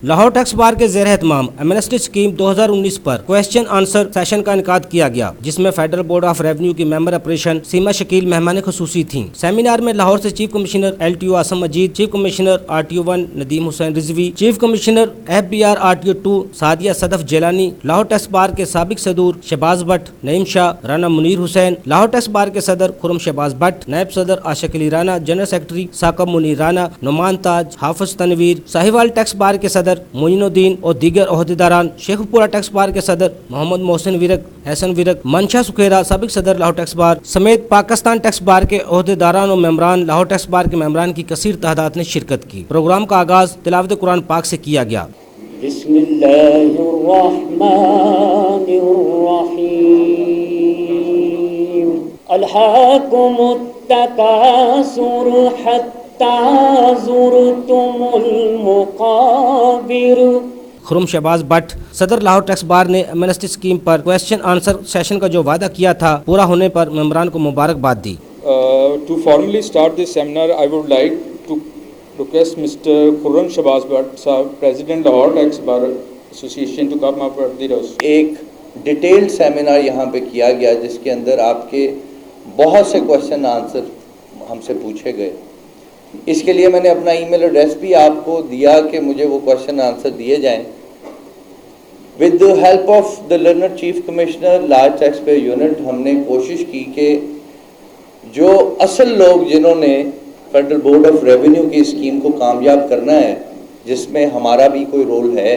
Lahore tax bar के ज़ेर एहतमाम amnesty scheme 2019 पर क्वेश्चन आंसर सेशन का इनकाद किया गया, जिसमें फेडरल बोर्ड ऑफ रेवेन्यू की मेंबर ऑपरेशन सीमा शकील मेहमान खुसूसी थी। सेमिनार में लाहौर से chief commissioner LTO Asim Majeed, chief commissioner RTO 1 Nadeem Hussain Rizvi, chief commissioner FBR RTO 2 Sadia Sadaf Jilani, Lahore tax bar के साबिक सदूर शहबाज भट्ट, नईम शाह, राना मुनीर हुसैन, लाहौर टैक्स बार के सदर खुरम शहबाज भट्ट, नायब सदर आशिक अली राना, जनरल सेक्रेटरी साकब मुनीर राना, नुमान ताज, हाफिज तनवीर, साहिवाल टैक्स बार के सदर मोइनुद्दीन और दीगर ओहदेदारान, शेखपुरा टैक्स बार के सदर मोहम्मद मोहसिन विरक, हसन विरक, मंशा सुखेरा साबिक सदर लाहौर टैक्स बार समेत पाकिस्तान टैक्स बार के ओहदेदारान और मेंबरान लाहौर टैक्स बार के मेंबरान की कसीर तादाद ने शिरकत की। प्रोग्राम का आगाज तिलावत कुरान पाक से किया गया। बिस्मिल्लाहिर्रहमानिर्रहीम अल्हाकुमुत्तकासुर हत्ता ज़ुरतुमुल मुक़ाबिर। खुरम शहबाज भट्ट सदर लाहौर टैक्स बार ने एमनेस्टी स्कीम पर क्वेश्चन आंसर सेशन का जो वादा किया था पूरा होने पर मेंबरान को मुबारकबाद दी। To formally start this seminar, I would like to request Mr. Khurram Shahbaz Bhatt, President Lahore Tax Bar Association, to come up at the dais. एक डिटेल्ड सेमिनार यहाँ पे किया गया जिसके अंदर आपके बहुत से क्वेश्चन आंसर हमसे पूछे गए। इसके लिए मैंने अपना ईमेल एड्रेस भी आपको दिया कि मुझे वो क्वेश्चन आंसर दिए जाएं। With the help of the learner chief commissioner large tax payer unit हमने कोशिश की कि जो असल लोग जिन्होंने फेडरल बोर्ड ऑफ रेवेन्यू की स्कीम को कामयाब करना है, जिसमें हमारा भी कोई रोल है,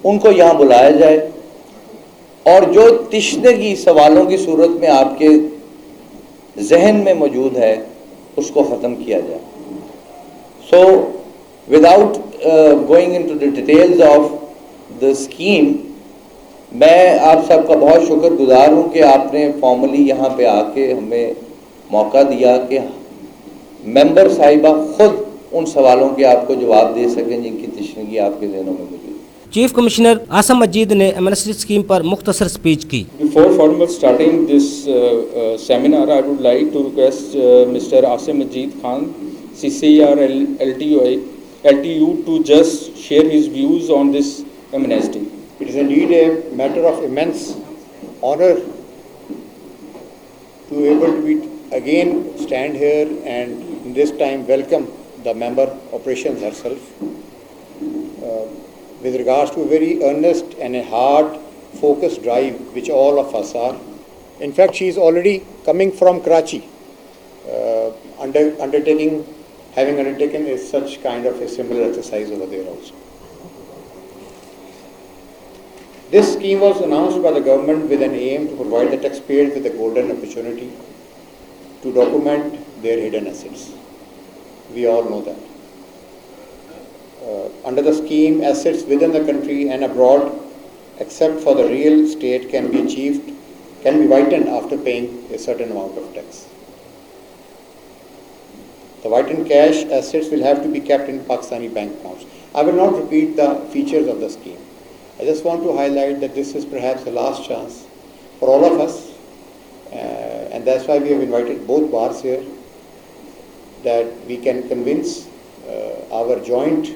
उनको यहाँ बुलाया जाए और जो तिश्नगी सवालों की सूरत में आपके जहन में मौजूद है उसको ख़त्म किया जाए। So without going into the details of the scheme, मैं आप सबका बहुत शुक्रगुजार हूँ कि आपने फॉर्मली यहाँ पे आके हमें मौका दिया कि मेंबर साहिबा खुद उन सवालों के आपको जवाब दे सकें जिनकी तिश्नगी आपके जहनों में मौजूद है। चीफ कमिश्नर आसम मजीद ने एमनेस्टी स्कीम पर मुख्तसर स्पीच की। Before formal starting this seminar, I would like to request Mr. Asim Majid Khan, CCR LTU, to just share his views on this amnesty. It is indeed a matter of immense honor to be able to again stand here and this time welcome the member operations herself with regards to a very earnest and a hard focused drive which all of us are. In fact, she is already coming from Karachi, having undertaken such kind of a similar exercise over there also. This scheme was announced by the government with an aim to provide the taxpayers with a golden opportunity to document their hidden assets. We all know that. Under the scheme, assets within the country and abroad, except for the real estate, can be whitened after paying a certain amount of tax. The whitened cash assets will have to be kept in Pakistani bank accounts. I will not repeat the features of the scheme. I just want to highlight that this is perhaps the last chance for all of us, and that's why we have invited both bars here, that we can convince our joint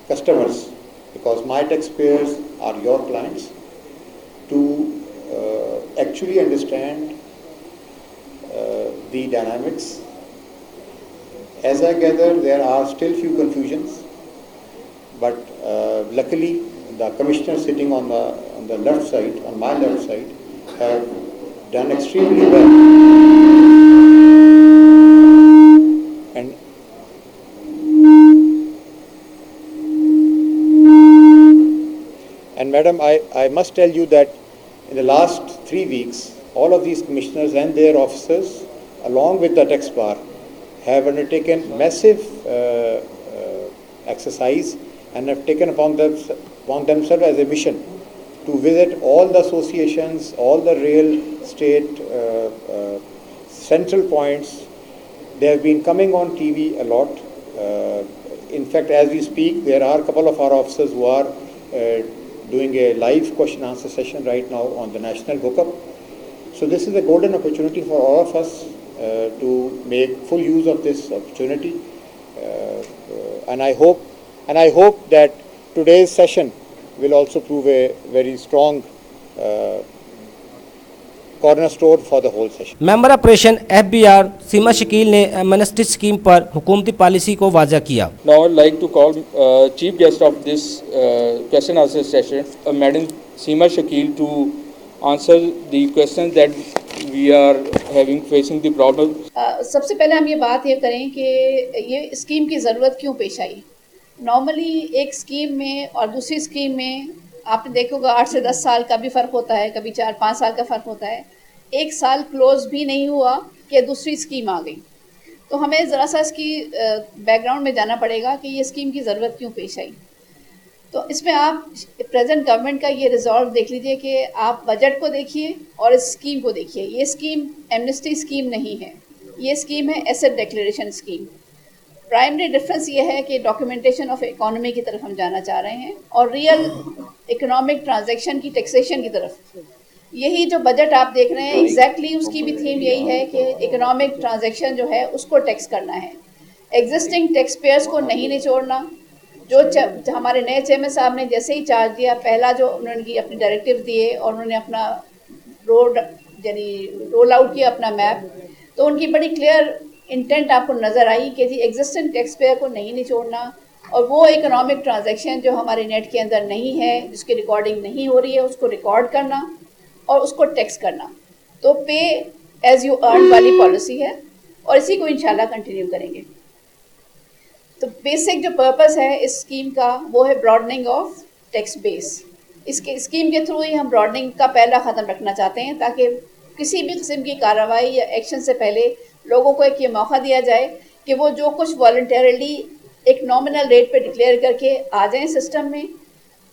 customers, because my taxpayers are your clients, to actually understand the dynamics. As I gather, there are still few confusions, but luckily the commissioners sitting on the left side, on my left side, have done extremely well. And madam, I must tell you that in the last 3 weeks, all of these commissioners and their officers, along with the tax bar, have undertaken massive exercise and have taken upon themselves as a mission to visit all the associations, all the real estate central points. They have been coming on TV a lot. In fact, as we speak, there are a couple of our officers who are doing a live question answer session right now on the national hookup. So this is a golden opportunity for all of us to make full use of this opportunity, and I hope that today's session will also prove a very strong cornerstone for the whole session. Member operation FBR सीमा शकील ने amnesty scheme पर हुकूमती policy को waza किया। Now I'd like to call chief guest of this question answer session, Madam Seema Shakil, to answer the questions that we are having facing the problem. सबसे पहले हम ये बात ये करें कि ये स्कीम की ज़रूरत क्यों पेश आई। नॉर्मली एक स्कीम में और दूसरी स्कीम में आपने देखा होगा 8 से 10 साल का भी फ़र्क होता है, कभी 4-5 साल का फ़र्क होता है। एक साल क्लोज भी नहीं हुआ कि दूसरी स्कीम आ गई। तो हमें ज़रा सा इसकी बैकग्राउंड में जाना पड़ेगा कि ये स्कीम की ज़रूरत क्यों पेश आई। तो इसमें आप प्रेजेंट गवर्नमेंट का ये रिजॉल्व देख लीजिए कि आप बजट को देखिए और इस स्कीम को देखिए। ये स्कीम एमनेस्टी स्कीम नहीं है, ये स्कीम है asset declaration scheme. Primary difference ये है कि डॉक्यूमेंटेशन ऑफ इकोनॉमी की तरफ हम जाना चाह रहे हैं और रियल इकोनॉमिक ट्रांजैक्शन की टैक्सेशन की तरफ। यही जो बजट आप देख रहे हैं एग्जैक्टली उसकी भी थीम यही है कि इकोनॉमिक ट्रांजैक्शन जो है उसको टैक्स करना है। एग्जिस्टिंग टैक्स पेयर्स को नहीं निचोड़ना। जो हमारे नए चेयरमैन साहब ने जैसे ही चार्ज दिया, पहला जो उन्होंने अपने डायरेक्टिव दिए और उन्होंने अपना रोल आउट किया अपना मैप, तो उनकी बड़ी क्लियर इंटेंट आपको नज़र आई कि जी एग्जिस्टिंग टैक्स पेयर को नहीं निचोड़ना और वो इकोनॉमिक ट्रांजैक्शन जो हमारे नेट के अंदर नहीं है, जिसकी रिकॉर्डिंग नहीं हो रही है, उसको रिकॉर्ड करना और उसको टैक्स करना। तो पे एज यू अर्न वाली पॉलिसी है और इसी को इंशाल्लाह कंटिन्यू करेंगे। तो बेसिक जो पर्पस है इस स्कीम का वो है ब्रॉडनिंग ऑफ टैक्स बेस। इसके स्कीम के थ्रू ही हम ब्रॉडनिंग का पहला ख़त्म रखना चाहते हैं ताकि किसी भी किस्म की कार्रवाई या एक्शन से पहले लोगों को एक ये मौका दिया जाए कि वो जो कुछ वॉलंटरली एक नॉमिनल रेट पे डिक्लेयर करके आ जाएं सिस्टम में।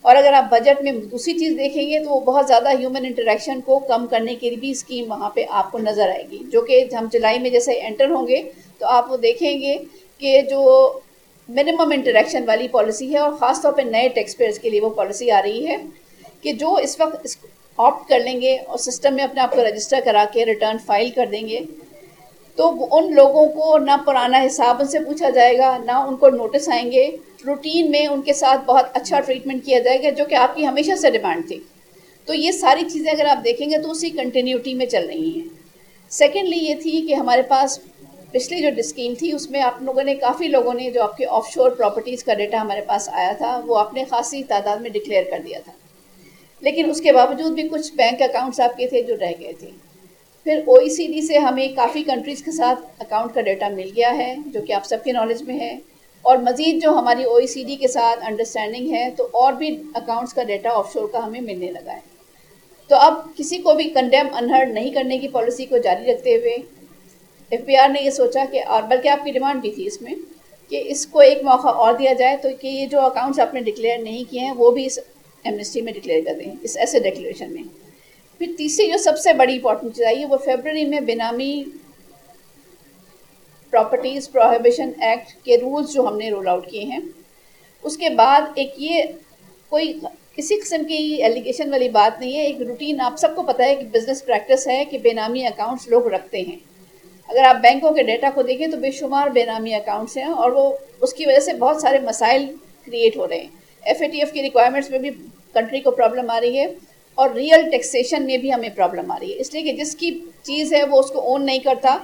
और अगर आप बजट में दूसरी चीज़ देखेंगे तो बहुत ज़्यादा ह्यूमन इंटरेक्शन को कम करने के लिए भी स्कीम वहाँ पे आपको नज़र आएगी, जो कि हम जुलाई में जैसे एंटर होंगे तो आप वो देखेंगे कि जो मिनिमम इंटरेक्शन वाली पॉलिसी है और ख़ास तौर पे नए टैक्स पेयर्स के लिए वो पॉलिसी आ रही है कि जो इस वक्त ऑप्ट कर लेंगे और सिस्टम में अपने आप को रजिस्टर करा के रिटर्न फाइल कर देंगे, तो उन लोगों को ना पुराना हिसाब उनसे पूछा जाएगा, ना उनको नोटिस आएंगे। रूटीन में उनके साथ बहुत अच्छा ट्रीटमेंट किया जाएगा, जो कि आपकी हमेशा से डिमांड थी। तो ये सारी चीज़ें अगर आप देखेंगे तो उसी कंटिन्यूटी में चल रही हैं। सेकेंडली ये थी कि हमारे पास पिछली जो स्कीम थी उसमें आप लोगों ने काफ़ी लोगों ने जो आपके ऑफशोर प्रॉपर्टीज़ का डेटा हमारे पास आया था वो आपने खासी तादाद में डिक्लेयर कर दिया था, लेकिन उसके बावजूद भी कुछ बैंक अकाउंट्स आपके थे जो रह गए थे। फिर OECD से हमें काफ़ी कंट्रीज़ के साथ अकाउंट का डेटा मिल गया है जो कि आप सबके नॉलेज में है, और मज़ीद जो हमारी OECD के साथ अंडरस्टैंडिंग है तो और भी अकाउंट्स का डेटा ऑफशोर का हमें मिलने लगा है। तो अब किसी को भी कंडेम अनहर्ड नहीं करने की पॉलिसी को जारी रखते हुए FBR ने ये सोचा कि, और बल्कि आपकी डिमांड भी थी इसमें, कि इसको एक मौका और दिया जाए तो कि ये जो अकाउंट्स आपने डिक्लेयर नहीं किए हैं वो भी इस एमनेस्टी में डिक्लेयर कर दें, इस एसेट डिक्लेरेशन में। फिर तीसरी जो सबसे बड़ी इंपॉर्टेंट चीज़ आई है वो फरवरी में बेनामी प्रॉपर्टीज़ प्रोहिबिशन एक्ट के रूल्स जो हमने रोल आउट किए हैं। उसके बाद एक ये कोई किसी किस्म की एलिगेशन वाली बात नहीं है, एक रूटीन आप सबको पता है कि बिज़नेस प्रैक्टिस है कि बेनामी अकाउंट्स लोग रखते हैं। अगर आप बैंकों के डेटा को देखें तो बेशुमार बेनामी अकाउंट्स हैं और वो उसकी वजह से बहुत सारे मसाइल क्रिएट हो रहे हैं। FATF की रिक्वायरमेंट्स में भी कंट्री को प्रॉब्लम आ रही है और रियल टैक्सेशन में भी हमें प्रॉब्लम आ रही है, इसलिए कि जिसकी चीज़ है वो उसको ओन नहीं करता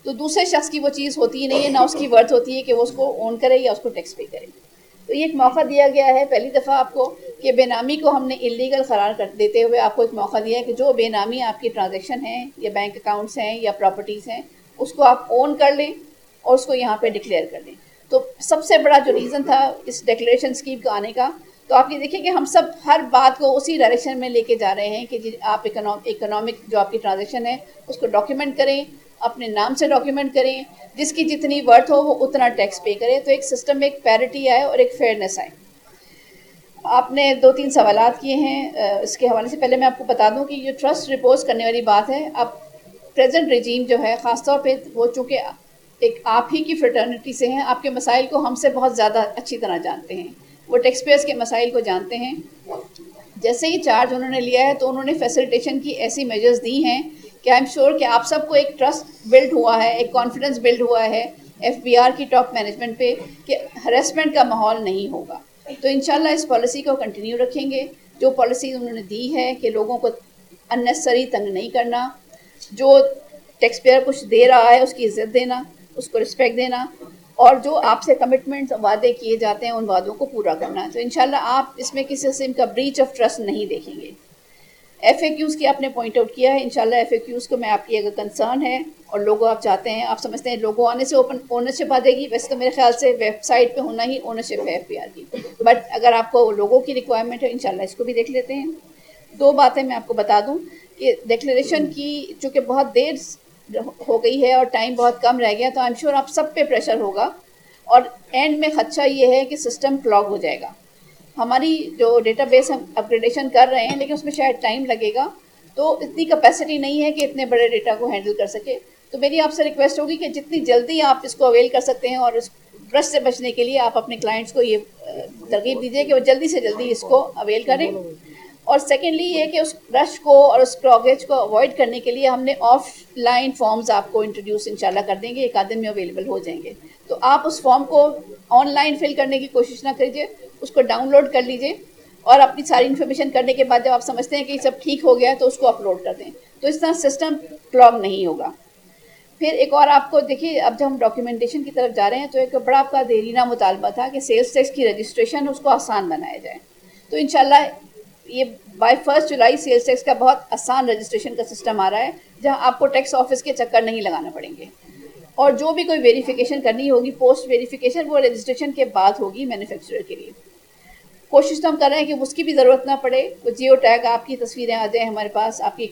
तो दूसरे शख्स की वो चीज़ होती ही नहीं है, ना उसकी वर्थ होती है कि वो उसको ओन करे या उसको टैक्स पे करे। तो ये एक मौका दिया गया है पहली दफ़ा आपको कि बेनामी को हमने इलीगल करार कर देते हुए आपको एक मौका दिया है कि जो बेनामी आपकी ट्रांजैक्शन है या बैंक अकाउंट्स हैं या प्रॉपर्टीज़ हैं उसको आप ओन कर लें और उसको यहाँ पे डिक्लेयर कर लें। तो सबसे बड़ा जो रीज़न था इस डिक्लेरेशन स्कीम का आने का, तो आप ये देखिए कि हम सब हर बात को उसी डायरेक्शन में लेके जा रहे हैं कि आप इकोनॉमिक जो आपकी ट्रांजैक्शन है उसको डॉक्यूमेंट करें, अपने नाम से डॉक्यूमेंट करें, जिसकी जितनी वर्थ हो वो उतना टैक्स पे करे, तो एक सिस्टम में एक पैरिटी आए और एक फेयरनेस आए। आपने 2-3 सवालात किए हैं, इसके हवाले से पहले मैं आपको बता दूं कि ये ट्रस्ट रिपोज करने वाली बात है। अब प्रेजेंट रजीम जो है ख़ासतौर पे वो चूँकि एक आप ही की फ्रेटर्निटी से हैं, आपके मसाइल को हमसे बहुत ज़्यादा अच्छी तरह जानते हैं, वो टैक्स पेयर्स के मसाइल को जानते हैं। जैसे ही चार्ज उन्होंने लिया है तो उन्होंने फैसिलिटेशन की ऐसी मेजर्स दी हैं कि आई एम श्योर कि आप सबको एक ट्रस्ट बिल्ड हुआ है, एक कॉन्फिडेंस बिल्ड हुआ है FBR की टॉप मैनेजमेंट पे कि हरेसमेंट का माहौल नहीं होगा। तो इंशाल्लाह इस पॉलिसी को कंटिन्यू रखेंगे। जो पॉलिसी उन्होंने दी है कि लोगों को अननेसेसरी तंग नहीं करना, जो टैक्स पेयर कुछ दे रहा है उसकी इज्जत देना, उसको रिस्पेक्ट देना, और जो आपसे कमिटमेंट्स वादे किए जाते हैं उन वादों को पूरा करना। तो इंशाल्लाह आप इसमें किसी किस्म का ब्रीच ऑफ ट्रस्ट नहीं देखेंगे। FAQs की आपने पॉइंट आउट किया है, इंशाल्लाह FAQs को मैं आपकी अगर कंसर्न है और लोगो आप चाहते हैं, आप समझते हैं लोगो आने से ओपन ओनरशिप आ जाएगी, वैसे तो मेरे ख्याल से वेबसाइट पे होना ही ओनरशिप है FPR की, बट अगर आपको लोगो की रिक्वायरमेंट है इंशाल्लाह इसको भी देख लेते हैं। दो बातें मैं आपको बता दूं कि डिक्लेरेशन की चूँकि बहुत देर हो गई है और टाइम बहुत कम रह गया, तो आई एम श्योर आप सब पे प्रेशर होगा और एंड में खदशा ये है कि सिस्टम क्लॉग हो जाएगा। हमारी जो डेटाबेस हम अपग्रेडेशन कर रहे हैं लेकिन उसमें शायद टाइम लगेगा, तो इतनी कैपेसिटी नहीं है कि इतने बड़े डेटा को हैंडल कर सके। तो मेरी आपसे रिक्वेस्ट होगी कि जितनी जल्दी आप इसको अवेल कर सकते हैं और इस रश से बचने के लिए आप अपने क्लाइंट्स को ये तरगीब दीजिए कि वो जल्दी से जल्दी इसको अवेल करें। और सेकेंडली ये कि उस रश को और उस क्लॉगेज को अवॉइड करने के लिए हमने ऑफलाइन फॉर्म्स आपको इंट्रोड्यूस इंशाल्लाह कर देंगे, एक आध दिन में अवेलेबल हो जाएंगे। तो आप उस फॉर्म को ऑनलाइन फिल करने की कोशिश ना कीजिए, उसको डाउनलोड कर लीजिए और अपनी सारी इन्फॉर्मेशन करने के बाद जब आप समझते हैं कि सब ठीक हो गया तो उसको अपलोड कर दें। तो इस तरह सिस्टम क्लॉग नहीं होगा। फिर एक और आपको देखिए, अब जब हम डॉक्यूमेंटेशन की तरफ जा रहे हैं तो एक बड़ा आपका देरीना मुतालबा था कि सेल्स टैक्स की रजिस्ट्रेशन उसको आसान बनाया जाए। तो इंशाल्लाह ये बाय 1 जुलाई सेल्स टैक्स का बहुत आसान रजिस्ट्रेशन का सिस्टम आ रहा है, जहां आपको टैक्स ऑफिस के चक्कर नहीं लगाना पड़ेंगे और जो भी कोई वेरिफिकेशन करनी होगी पोस्ट वेरिफिकेशन वो रजिस्ट्रेशन के बाद होगी मैन्युफैक्चरर के लिए। कोशिश तो हम कर रहे हैं कि उसकी भी ज़रूरत ना पड़े, वो जियो टैग आपकी तस्वीरें आ जाए हमारे पास, आपकी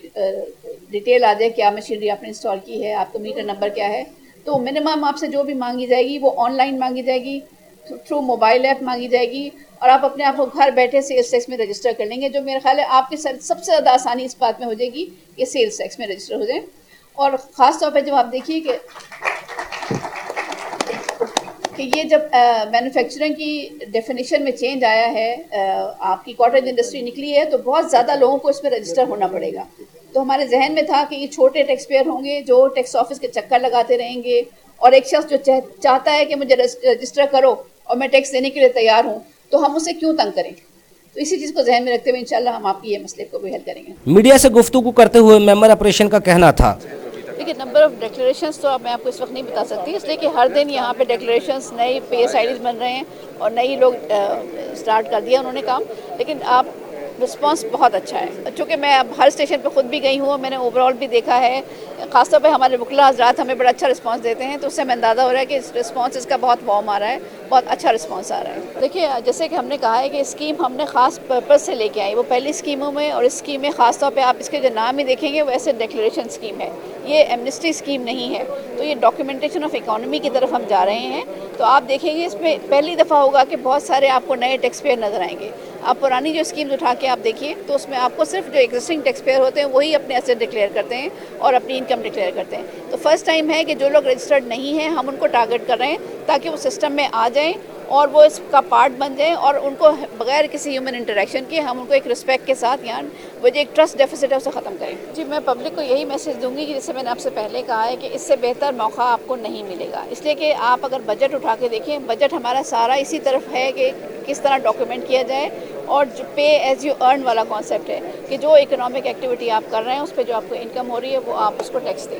डिटेल आ जाए, क्या मशीनरी आपने इंस्टॉल की है, आपका मीटर नंबर क्या है। तो मिनिमम आपसे जो भी मांगी जाएगी वो ऑनलाइन मांगी जाएगी, थ्रू मोबाइल ऐप मांगी जाएगी और आप अपने आप को घर बैठे सेल्स टैक्स में रजिस्टर कर लेंगे, जो मेरा ख्याल है आपके सबसे ज़्यादा आसानी इस बात में हो जाएगी कि सेल्स टैक्स में रजिस्टर हो जाए। और ख़ास तौर पर जब आप देखिए कि ये जब मैन्युफैक्चरिंग की डेफिनेशन में चेंज आया है, आपकी कॉटेज इंडस्ट्री निकली है, तो बहुत ज़्यादा लोगों को इसमें रजिस्टर होना पड़ेगा। तो हमारे जहन में था कि ये छोटे टैक्स पेयर होंगे जो टैक्स ऑफिस के चक्कर लगाते रहेंगे और एक शख्स जो चाहता है कि मुझे रजिस्टर करो और मैं टैक्स देने के लिए तैयार हूँ, तो हम उसे क्यों तंग करें। तो इसी चीज़ को जहन में रखते हुए इंशाल्लाह हम आपकी ये मसले को भी हल करेंगे। मीडिया से गुफ्तगू करते हुए मेंबर ऑपरेशन का कहना था, देखिए नंबर ऑफ डिक्लेरेशंस तो अब मैं आपको इस वक्त नहीं बता सकती, इसलिए कि हर दिन यहाँ पे डिक्लेरेशंस नए PS IDs बन रहे हैं और नई लोग स्टार्ट कर दिया उन्होंने काम, लेकिन आप रिस्पांस बहुत अच्छा है। चूँकि मैं अब हर स्टेशन पे खुद भी गई हूँ, मैंने ओवरऑल भी देखा है, ख़ासतौर पे हमारे वकला हज़रात हमें बड़ा अच्छा रिस्पांस देते हैं, तो उससे हमें अंदाज़ा हो रहा है कि इस रिस्पांस इसका बहुत वार्म आ रहा है, बहुत अच्छा रिस्पांस आ रहा है। देखिए जैसे कि हमने कहा है कि स्कीम हमने ख़ास पर्पज़ से लेके आई, वो पहली स्कीमों में और इस स्कीम में ख़ास तौर पे आप इसके जो नाम ही देखेंगे वो ऐसे डिक्लेरेशन स्कीम है, ये एमनेस्टी स्कीम नहीं है। तो ये डॉक्यूमेंटेशन ऑफ इकोनॉमी की तरफ हम जा रहे हैं। तो आप देखेंगे इसमें पहली दफ़ा होगा कि बहुत सारे आपको नए टैक्स पेयर नज़र आएंगे। आप पुरानी जो स्कीम्स उठा के आप देखिए तो उसमें आपको सिर्फ जो एग्जिस्टिंग टैक्स पेयर होते हैं वही अपने एसेट डिक्लेयर करते हैं और अपनी इनकम डिक्लेयर करते हैं। तो फर्स्ट टाइम है कि जो लोग रजिस्टर्ड नहीं हैं हम उनको टारगेट कर रहे हैं ताकि वो सिस्टम में आ जाएं और वो इसका पार्ट बन जाएं और उनको बगैर किसी ह्यूमन इंटरेक्शन के हम उनको एक रिस्पेक्ट के साथ यहाँ वो जो एक ट्रस्ट डेफिसिट है उसे ख़त्म करें। जी मैं पब्लिक को यही मैसेज दूंगी कि जैसे मैंने आपसे पहले कहा है कि इससे बेहतर मौका आपको नहीं मिलेगा, इसलिए कि आप अगर बजट उठा के देखें, बजट हमारा सारा इसी तरफ है कि किस तरह डॉक्यूमेंट किया जाए और जो पे एज यू अर्न वाला कॉन्सेप्ट है कि जो इकोनॉमिक एक्टिविटी आप कर रहे हैं उस पर जो आपको इनकम हो रही है वो आप उसको टैक्स दें।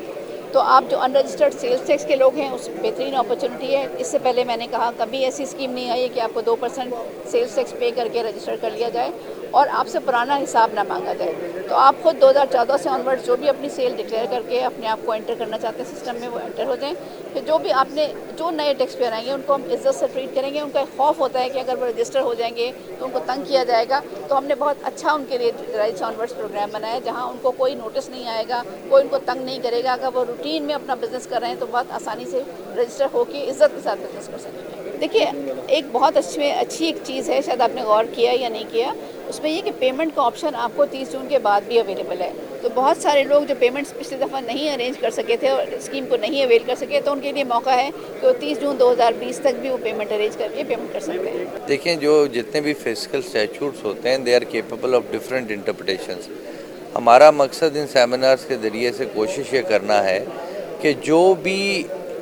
तो आप जो अनरजिस्टर्ड सेल्स टैक्स के लोग हैं उस बेहतरीन अपॉर्चुनिटी है। इससे पहले मैंने कहा कभी ऐसी स्कीम नहीं आई है कि आपको 2% सेल्स टैक्स पे करके रजिस्टर कर लिया जाए और आपसे पुराना हिसाब ना मांगा जाए। तो आप खुद 2014 से ऑनवर्ड जो भी अपनी सेल डिक्लेयर करके अपने आप को एंटर करना चाहते हैं सिस्टम में वो एंटर हो जाएं। फिर जो भी आपने जो नए टैक्स पेयर आएंगे उनको हम इज्जत से ट्रीट करेंगे। उनका खौफ होता है कि अगर वो रजिस्टर हो जाएंगे तो उनको तंग किया जाएगा, तो हमने बहुत अच्छा उनके लिए राइट्स ऑनवर्ड्स प्रोग्राम बनाया जहाँ उनको कोई नोटिस नहीं आएगा, कोई उनको तंग नहीं करेगा। अगर वो रूटीन में अपना बिजनेस कर रहे हैं तो बहुत आसानी से रजिस्टर होकर इज्जत के साथ बिजनेस कर सकेंगे। देखिए एक बहुत अच्छी एक चीज़ है, शायद आपने गौर किया या नहीं किया, उसमें ये कि पेमेंट का ऑप्शन आपको 30 जून के बाद भी अवेलेबल है। तो बहुत सारे लोग जो पेमेंट्स पिछली दफ़ा नहीं अरेंज कर सके थे और स्कीम को नहीं अवेल कर सके, तो उनके लिए मौका है कि वो 30 जून 2020 तक भी वो पेमेंट अरेंज करके पेमेंट कर सकते हैं। देखें जो जितने भी फिस्कल स्टैट्यूट्स होते हैं they are capable of different interpretations. हमारा मकसद इन सेमिनार्स के ज़रिए से कोशिश ये करना है कि जो भी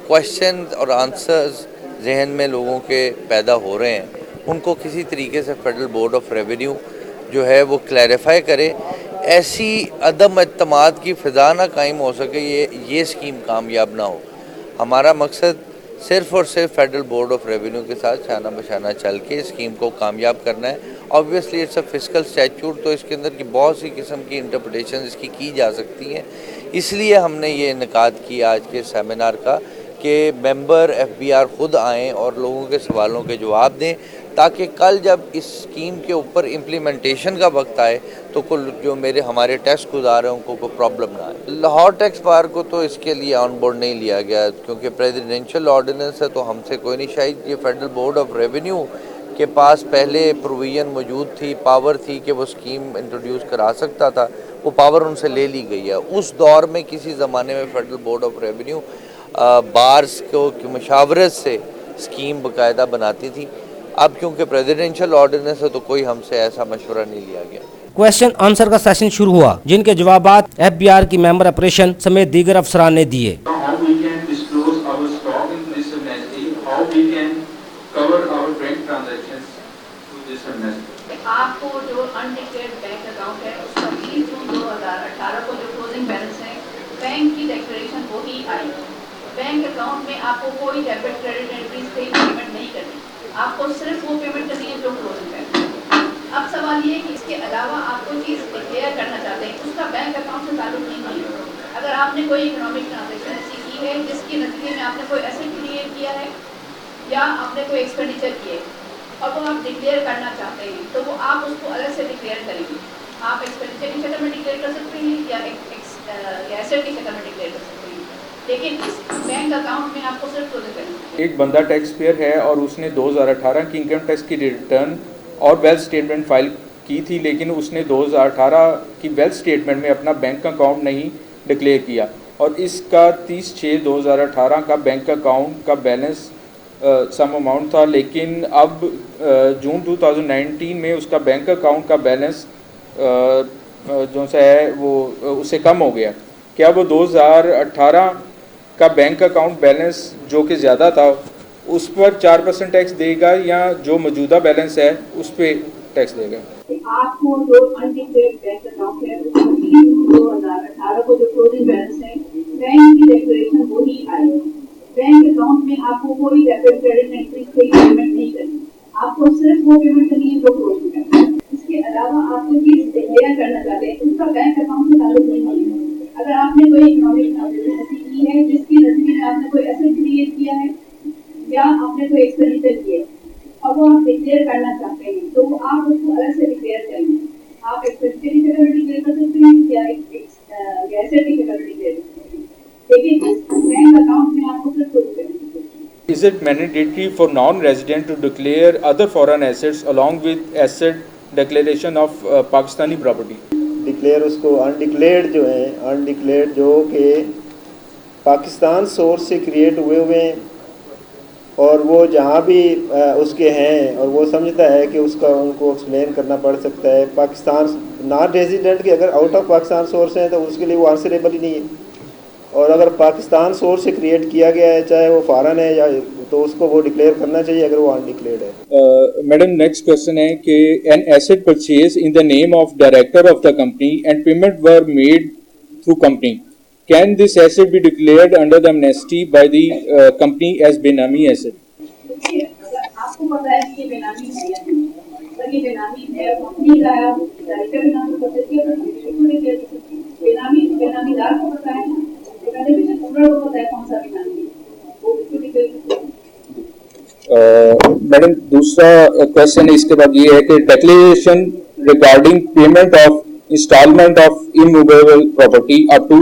क्वेश्चन और आंसर्स जहन में लोगों के पैदा हो रहे हैं उनको किसी तरीके से फेडरल बोर्ड ऑफ रेवेन्यू जो है वो क्लैरिफाई करे, ऐसी अदम एतमाद की फ़िज़ा ना कायम हो सके, ये स्कीम कामयाब ना हो। हमारा मकसद सिर्फ़ और सिर्फ फेडरल बोर्ड ऑफ रेवेन्यू के साथ शाना बशाना चल के स्कीम को कामयाब करना है। Obviously it's a fiscal statute, तो इसके अंदर की बहुत सी किस्म की इंटरप्रिटेशन इसकी की जा सकती हैं। इसलिए हमने ये इनेकाद किया आज के सेमिनार का कि मेंबर FBR ख़ुद आएँ और लोगों के सवालों के जवाब दें, ताकि कल जब इस स्कीम के ऊपर इम्प्लीमेंटेशन का वक्त आए तो कुल जो हमारे टेस्ट गुजार हैं उनको कोई प्रॉब्लम ना आए। लाहौर टैक्स बार को तो इसके लिए ऑन बोर्ड नहीं लिया गया क्योंकि प्रेसिडेंशियल ऑर्डिनेंस है, तो हमसे कोई नहीं। शायद ये फेडरल बोर्ड ऑफ रेवेन्यू के पास पहले प्रोविजन मौजूद थी, पावर थी कि वो स्कीम इंट्रोड्यूस करा सकता था, वो पावर उनसे ले ली गई है। उस दौर में किसी ज़माने में federal board of revenue bars को की मशावरत से स्कीम बाकायदा बनाती थी। अब क्योंकि प्रेसिडेंशियल ऑर्डिनेंस है तो कोई हमसे ऐसा मशवरा नहीं लिया गया। क्वेश्चन आंसर का सेशन शुरू हुआ, जिनके जवाबात FBR की मेंबर ऑपरेशन समेत दीगर अफसरान ने दिए। How we can disclose our stock in this amnesty? How we can cover our bank transactions to this amnesty? आपको जो अनडिक्लेयर्ड बैंक अकाउंट है उसका 30 जून 2018 को जो क्लोजिंग बैलेंस है, बैंक की डिक्लेरेशन वही आई। बैंक अकाउंट में आपको कोई डेबिट क्रेडिट एंट्रीज पे पेमेंट नहीं करनी, आपको सिर्फ वो पेमेंट करनी है जो क्लोजिंग बैलेंस। अब सवाल ये है कि इसके अलावा आप कोई चीज़ डिक्लेयर करना चाहते हैं, उसका बैंक अकाउंट से ताल्लुक नहीं है। अगर आपने कोई इकोनॉमिक ट्रांजेक्शन ऐसी की है जिसके नतीजे में आपने कोई एसेट क्रिएट किया है या आपने कोई एक्सपेंडिचर किए और वो आप डिक्लेयर करना चाहते हैं, तो वो आप उसको अलग से डिक्लेयर करेंगे। आप एक्सपेंडिचर की शक्ल में डिक्लेयर कर सकते हैं या एसेट की शक्ल में डिक्लेयर कर सकते हैं, लेकिन इस बैंक अकाउंट में आपको सिर्फ क्लोजिंग करना है। एक बंदा टैक्स पेयर है और उसने 2018 की इनकम टैक्स की रिटर्न और वेल्थ स्टेटमेंट फाइल की थी, लेकिन उसने 2018 की वेल्थ स्टेटमेंट में अपना बैंक अकाउंट नहीं डिक्लेयर किया और इसका 30/6/2018 का बैंक अकाउंट का बैलेंस सम अमाउंट था, लेकिन अब जून 2019 में उसका बैंक अकाउंट का बैलेंस जो सा है वो उससे कम हो गया। क्या वो 2018 का बैंक अकाउंट बैलेंस जो कि ज़्यादा था उस पर 4% टैक्स देगा या जो मौजूदा बैलेंस है उस पर टैक्स देगा? आपको जो अनडिक्लेयर्ड बैंक अकाउंट है उसका 30 जून 2018 को जो क्लोजिंग बैलेंस है, बैंक की डिक्लेरेशन वही आई। बैंक अकाउंट में आपको कोई डेबिट क्रेडिट एंट्रीज पे पेमेंट नहीं करनी, आपको सिर्फ वो पेमेंट करनी है जो क्लोजिंग बैलेंस है। इसके अलावा आप कोई चीज़ डिक्लेयर करना चाहते हैं, उसका बैंक अकाउंट से ताल्लुक नहीं है। अगर आपने कोई इकोनॉमिक ट्रांजेक्शन ऐसी की है जिसके नतीजे में आपने कोई एसेट क्रिएट किया है या आपने कोई एक्सपेंडिचर किया और वो आप डिक्लेयर करना चाहते हैं, तो आप उसको अलग से डिक्लेयर करेंगे। आप एक्सपेंडिचर की जगह डिक्लेयर कर सकते हैं या एसेट की जगह डिक्लेयर कर सकते हैं, लेकिन इस बैंक अकाउंट में आपको सिर्फ क्लोज करना है। Is it mandatory for non-resident to declare other foreign assets along with asset declaration of Pakistani property? Declare उसको अनडिक्लेयर्ड जो है, अनडिक्लेयर्ड जो कि पाकिस्तान सोर्स से क्रिएट हुए हैं और वो जहाँ भी उसके हैं और वो समझता है कि उसका उनको एक्सप्लेन करना पड़ सकता है। पाकिस्तान नॉन रेजिडेंट के अगर आउट ऑफ पाकिस्तान सोर्स हैं तो उसके लिए वो आंसरेबल ही नहीं है, और अगर पाकिस्तान सोर्स से क्रिएट किया गया है चाहे वो फॉरेन है या तो उसको वो डिक्लेयर करना चाहिए अगर वो अनडिक्लेयर्ड है। मैडम नेक्स्ट क्वेश्चन है कि an asset purchase in the name of director of the company and payment were made through company, can this asset be declared under the amnesty by the company as benami asset? देखिए, आपको पता है कि ये बेनामी है या नहीं, अगर ये बेनामी है कंपनी का है, डायरेक्टर के नाम पर परचेज किया तो बेनामीदार को पता है ना, बेनिफिशियल ओनर को पता है कौन सा बेनामी है, वो उसको डिक्लेयर। मैडम दूसरा क्वेश्चन इसके बाद ये है कि declaration regarding payment of instalment of immovable property up to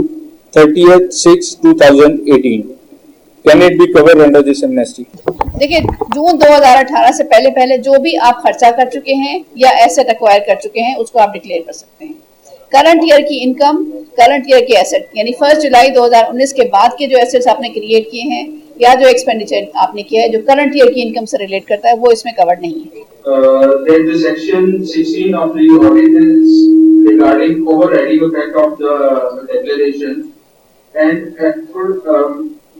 30/6/2018, can it be covered under this amnesty? देखिए, जून 2018 से पहले जो भी आप खर्चा कर चुके हैं या एसेट एक्वायर कर चुके हैं उसको आप डिक्लेयर कर सकते हैं। करंट ईयर की इनकम, करंट ईयर के एसेट, यानी 1 जुलाई 2019 के बाद के जो एसेट्स आपने क्रिएट किए हैं या जो एक्सपेंडिचर आपने किया है जो करंट ईयर की इनकम से रिलेट करता है वो इसमें कवर्ड नहीं है। Then the section 16 of the ordinance regarding overriding effect of the declaration and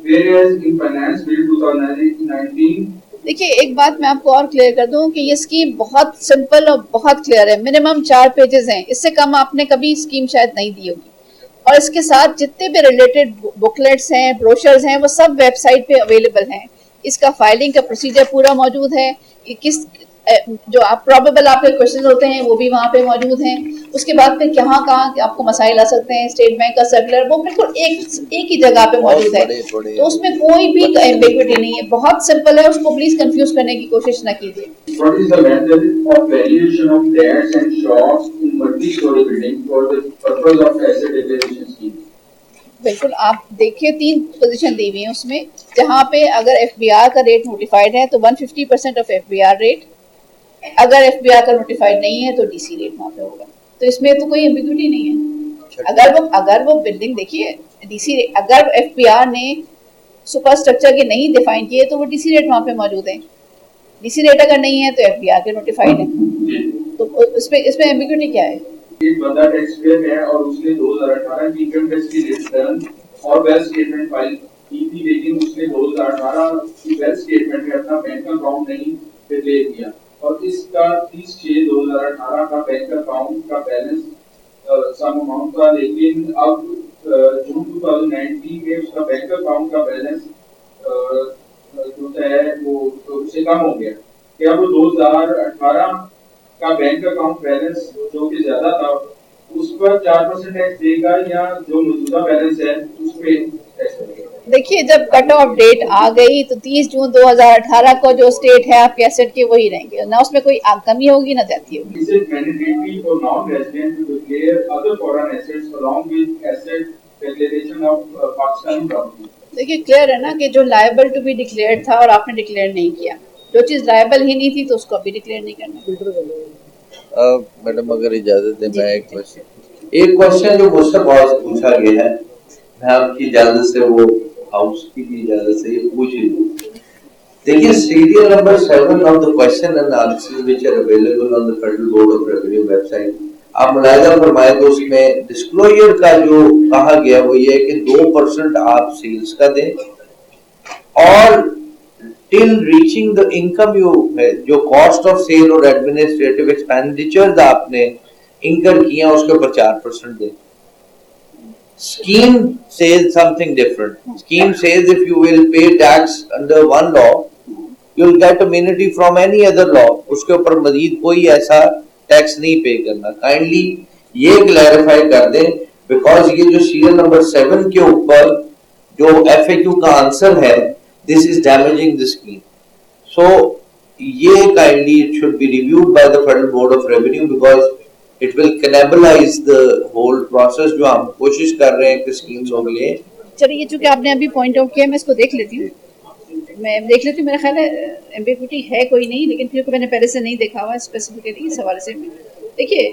whereas in Finance Bill 2019 देखिए, एक बात मैं आपको और क्लियर कर दूं कि ये स्कीम बहुत सिंपल और बहुत क्लियर है। मिनिमम 4 पेजेस हैं, इससे कम आपने कभी स्कीम शायद नहीं दी होगी। और इसके साथ जितने भी रिलेटेड बुकलेट्स हैं, ब्रोशर्स हैं, वो सब वेबसाइट पे अवेलेबल हैं। इसका फाइलिंग का प्रोसीजर पूरा मौजूद है कि किस जो आप प्रोबेबल आपके क्वेश्चन होते हैं वो भी वहाँ पे मौजूद हैं। उसके बाद फिर कहाँ आपको मसाइल आ सकते हैं, स्टेट बैंक का सर्कुलर, वो बिल्कुल एक ही जगह पे मौजूद है, तो उसमें कोई भी एम्बिग्विटी नहीं है, बहुत सिंपल है। उसको प्लीज कंफ्यूज करने की कोशिश ना कीजिए। What is the method of valuation of flats and shops in multi-story building for the purpose of asset acquisition scheme? बिल्कुल, आप देखिए 3 पोजीशन दी हुई है उसमें, जहाँ पे अगर एफबीआर का रेट नोटिफाइड है तो 150% ऑफ एफबीआर रेट, अगर एफबीआर का नोटिफाइड नहीं है तो डीसी रेट वहाँ पे होगा। तो इसमें तो कोई एम्बिग्विटी नहीं है। अगर वो बिल्डिंग देखिए डीसी, अगर एफबीआर ने सुपर स्ट्रक्चर के नहीं डिफाइन किए तो वो डीसी रेट वहाँ पे मौजूद है। डीसी रेट अगर नहीं है तो एफबीआर के नोटिफाइड है, तो इसमें एम्बिग्विटी क्या है? एक बंदा टैक्स पेयर है और उसने 2018 की इनकम टैक्स की रिटर्न और वेल्थ स्टेटमेंट फाइल की थी, लेकिन उसने 2018 की वेल्थ स्टेटमेंट में अपना बैंक अकाउंट नहीं डिक्लेयर किया और इसका 30/6/2018 का बैंक अकाउंट का बैलेंस सम अमाउंट था, लेकिन अब जून 2019 में उसका बैंक अकाउंट का बैलेंस जो है वो उससे कम हो गया। क्या वो 2018 का बैंक अकाउंट बैलेंस जो कि ज्यादा था उस पर 4% टैक्स देगा या जो मौजूदा बैलेंस है उस पे टैक्स देगा? देखिए, जब कट ऑफ डेट आ गई तो 30 जून 2018 को जो स्टेट है आपके एसेट के वही रहेंगे ना, उसमें कोई कमी होगी ना ज्यादती होगी। Is it mandatory for non-resident to declare other foreign assets along with asset declaration of Pakistani property? देखिए, क्लियर है ना कि जो लायबल टू बी डिक्लेयर था और आपने डिक्लेयर नहीं किया, जो चीज लायबल ही नहीं थी तो उसको अभी डिक्लेयर नहीं करना। मैडम अगर इजाजत दें, मैं एक क्वेश्चन जो मुझसे बहुत पूछा गया है, मैं आपकी इजाजत से वो हाउस की भी इजाजत से ये पूछ ही लूं। देखिए, serial number 7 of the question and answer which are available on the federal board of Revenue website, आप मुलाहिजा फरमाए तो उसमें डिस्क्लोजर का जो कहा गया वो ये है कि 2% आप सेल्स का दें और till reaching the income you जो कॉस्ट ऑफ सेल और एडमिनिस्ट्रेटिव एक्सपेंडिचर्स आपने इंकर किया उसके ऊपर 4% दें। Scheme says something different. Scheme says if you will pay tax under one law, you'll get immunity from any other law. उसके ऊपर मजीद कोई ऐसा टैक्स नहीं पे करना। काइंडली ये क्लैरिफाई कर दें, बिकॉज ये जो सीरियल नंबर 7 के ऊपर जो FAQ का आंसर है, this is damaging the scheme. So ये kindly it should be reviewed by the federal board of revenue because it will cannibalize the whole process जो हम कोशिश कर रहे हैं कि स्कीम्स हो गए। चलिए, चूंकि आपने अभी पॉइंट आउट किया, मैं इसको देख लेती हूँ। मेरा ख्याल है एम्बिग्विटी है कोई नहीं, लेकिन फिर मैंने पहले से नहीं देखा हुआ स्पेसिफिकली इस हवाले से। देखिए,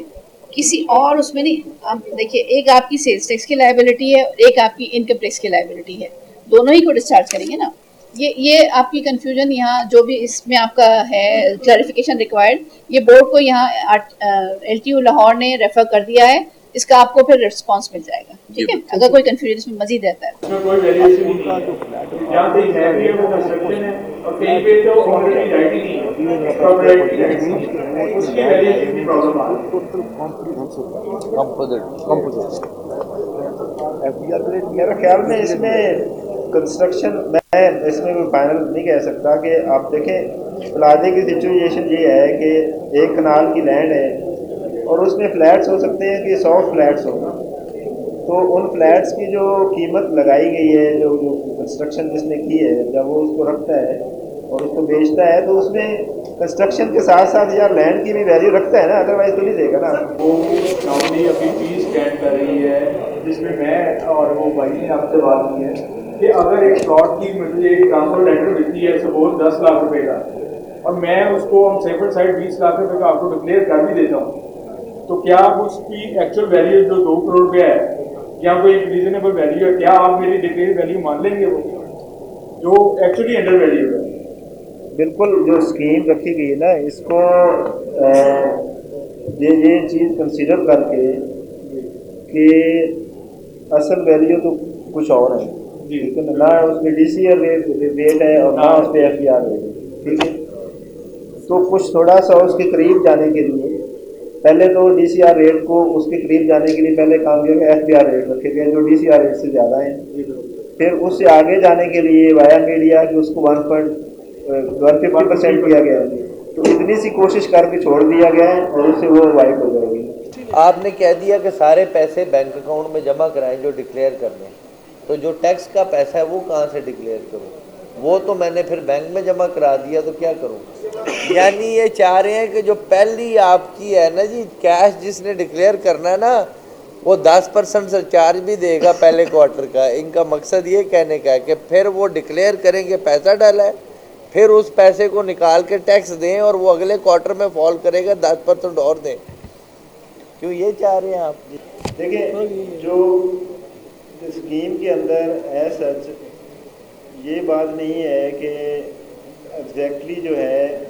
किसी और उसमें नहीं, आप देखिए, एक आपकी सेल्स टैक्स की लायबिलिटी है और एक आपकी इनकम टैक्स की लायबिलिटी है, दोनों ही को डिस्चार्ज करेंगे ना। ये आपकी कंफ्यूजन यहाँ जो भी इसमें आपका है क्लैरिफिकेशन रिक्वायर्ड, ये बोर्ड को यहाँ LTU लाहौर ने रेफर कर दिया है, इसका आपको फिर रिस्पांस मिल जाएगा, ठीक है? अगर कोई कंफ्यूजन इसमें मजीद रहता है उसमें कोई वेरिएशन नहीं है, जहाँ पे है भी है वो कंस्ट्रक्शन है और कहीं पे तो ऑलरेडी राइट ही नहीं है, प्रॉपर्टी राइट नहीं है, उसकी वेरिएशन की प्रॉब्लम आ रही है। मेरा ख्याल में इसमें कंस्ट्रक्शन, मैं इसमें कोई फाइनल नहीं कह सकता कि आप देखें प्लाजे की सिचुएशन ये है कि एक कनाल की लैंड है और उसमें फ्लैट्स हो सकते हैं कि 100 फ्लैट्स हो ना, तो उन फ्लैट्स की जो कीमत लगाई गई है, जो कंस्ट्रक्शन जिसने की है, जब वो उसको रखता है और उसको बेचता है तो उसमें कंस्ट्रक्शन के साथ साथ यार लैंड की भी वैल्यू रखता है ना, अदरवाइज तो नहीं देगा ना। वो कंपनी अपनी फीस स्टैंड कर रही है, जिसमें मैं और वो भाई ने आपसे बात की है कि अगर एक प्लॉट की मुझे एक ट्रांसफर लेटर मिलती है सपोज 10 लाख रुपए का और मैं उसको ऑन सेफर साइड 20 लाख रुपए का आपको डिक्लेयर कर भी देता हूँ, तो क्या आप उसकी एक्चुअल वैल्यू जो 2 करोड़ रुपया है या कोई एक रीजनेबल वैल्यू है, क्या आप मेरी डिक्लेयर वैल्यू मान लेंगे वो जो एक्चुअली अंडर वैल्यू है? बिल्कुल, जो स्कीम रखी गई है ना, इसको ये चीज़ कंसीडर करके कि असल वैल्यू तो कुछ और है, लेकिन ना उसमें DCR रेट है और ना उस पर FBR रेट है। ठीक है। तो कुछ थोड़ा सा उसके करीब जाने के लिए पहले तो DCR रेट को उसके करीब जाने के लिए पहले काम किया गया, FBR रेट रखे गए जो DCR रेट से ज़्यादा है। फिर उससे आगे जाने के लिए वाया मीडिया कि उसको 150% किया गया है। तो इतनी सी कोशिश करके छोड़ दिया गया है और उससे वो वाइप हो जाएगी। आपने कह दिया कि सारे पैसे बैंक अकाउंट में जमा कराएं जो डिक्लेयर करने, तो जो टैक्स का पैसा है वो कहाँ से डिक्लेयर करूँ? वो तो मैंने फिर बैंक में जमा करा दिया, तो क्या करूँ? यानी ये चाह रहे हैं कि जो पहली आपकी है ना जी, कैश जिसने डिक्लेयर करना है ना, वो 10% सरचार्ज भी देगा पहले क्वार्टर का। इनका मकसद ये कहने का है कि फिर वो डिक्लेयर करेंगे पैसा डाला है, फिर उस पैसे को निकाल के टैक्स दें और वो अगले क्वार्टर में फॉल करेगा, 10% और दें। क्यों ये चाह रहे हैं आप? देखिए, जो स्कीम के अंदर एज सच ये बात नहीं है कि एग्जैक्टली जो है